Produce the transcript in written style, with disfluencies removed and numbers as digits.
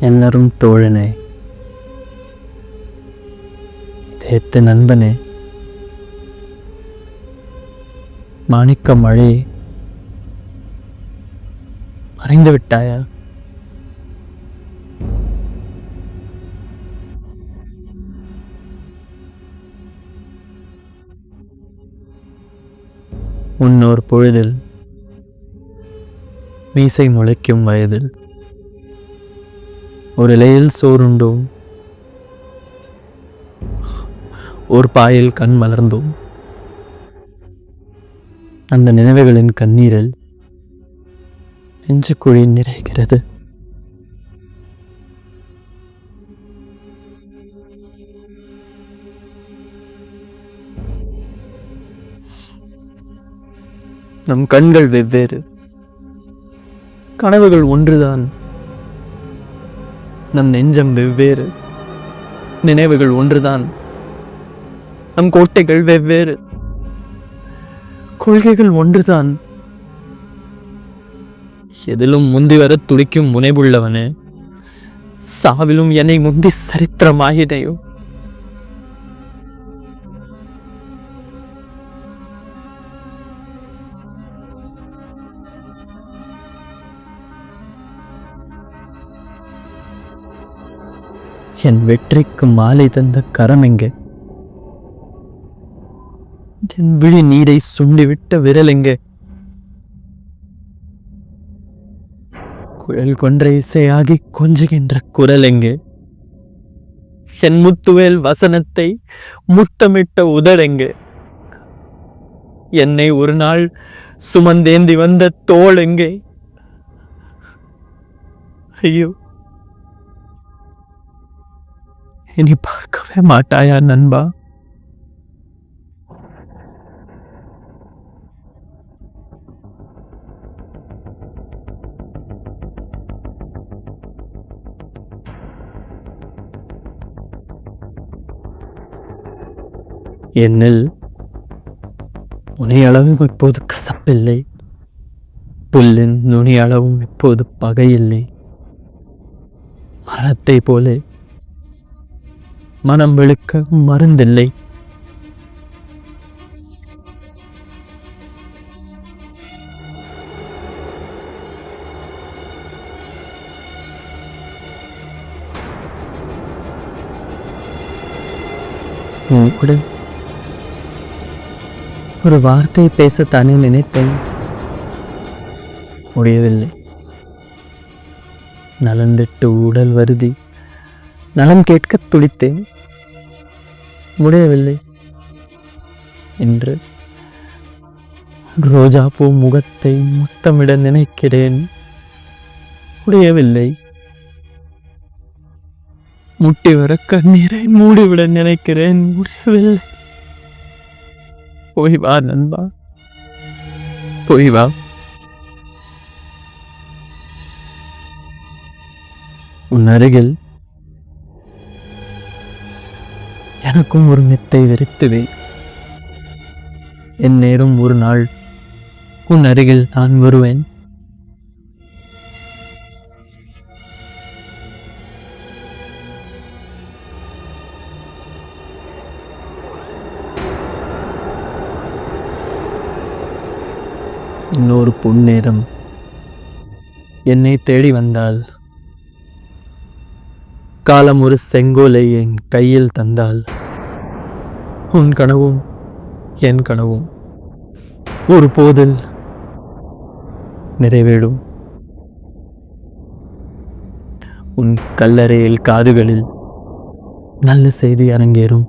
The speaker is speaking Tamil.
ಎಲ್ಲರೂ ತೋಳನೆ இதயத்து நண்பனே, மாணிக்க மழை மறைந்து விட்டாயா? முன்னோர் பொழுதில் மீசை முளைக்கும் வயதில் ஒரு இலையில் சோறுண்டோம், ஒரு பாயில் கண் மலர்ந்தோம். அந்த நினைவுகளின் கண்ணீரில் நெஞ்சுக்குழி நிறைகிறது. நம் கண்கள் வெவ்வேறு, கனவுகள் ஒன்றுதான். நம் நெஞ்சம் வெவ்வேறு, நினைவுகள் ஒன்றுதான். நம் கோட்டைகள் வெவ்வேறு, கொள்கைகள் ஒன்றுதான். எதிலும் முந்தி வர துடிக்கும் முனைவுள்ளவனே, சாவிலும் என்னை முந்தி சரித்திரமாயினையோ. என் வெற்றிக்கு மாலை தந்த கரம் எங்கே? என் விழி நீரை சுண்டிவிட்ட விரல் எங்கே? குழல் கொன்ற இசையாகி கொஞ்சுகின்ற குரல் எங்கே? என் முத்துவேல் வசனத்தை முத்தமிட்ட உதடு எங்கே? என்னை ஒரு நாள் சுமந்தேந்தி வந்த தோள் எங்கே? ஐயோ, இனி பார்க்கவே மாட்டாயா நண்பா? என்னில் உனையளவும் இப்போது கசப்பில்லை, புல்லின் நுனியளவும் இப்போது பகையில்லை. மரத்தை போல மனம் வெளுக்க மருந்தில்லை. உன்னுடன் ஒரு வார்த்தை பேசத்தானே நினைத்தேன், முடியவில்லை. நலந்திட்டு உடல் வருதி நலம் கேட்க துடித்தேன், முடியவில்லை. என்று ரோஜா பூ முகத்தை முத்தமிட நினைக்கிறேன், முடியவில்லை. முட்டி வர கண்ணீரை மூடிவிட நினைக்கிறேன், முடியவில்லை. போய் வா நண்பா, போய் வா. உன் அருகில் எனக்கும் ஒரு மெத்தை விரித்துவே. என் நேரும் ஒரு நாள் உன் அருகில் நான் வருவேன். இன்னொரு பொன்னேரம் என்னை தேடி வந்தால், காலம் ஒரு செங்கோலை என் கையில் தந்தால், உன் கனவும் என் கனவும் ஒரு போதில் நிறைவேறும். உன் கல்லறையில் காதுகளில் நல்ல செய்தி அரங்கேறும்.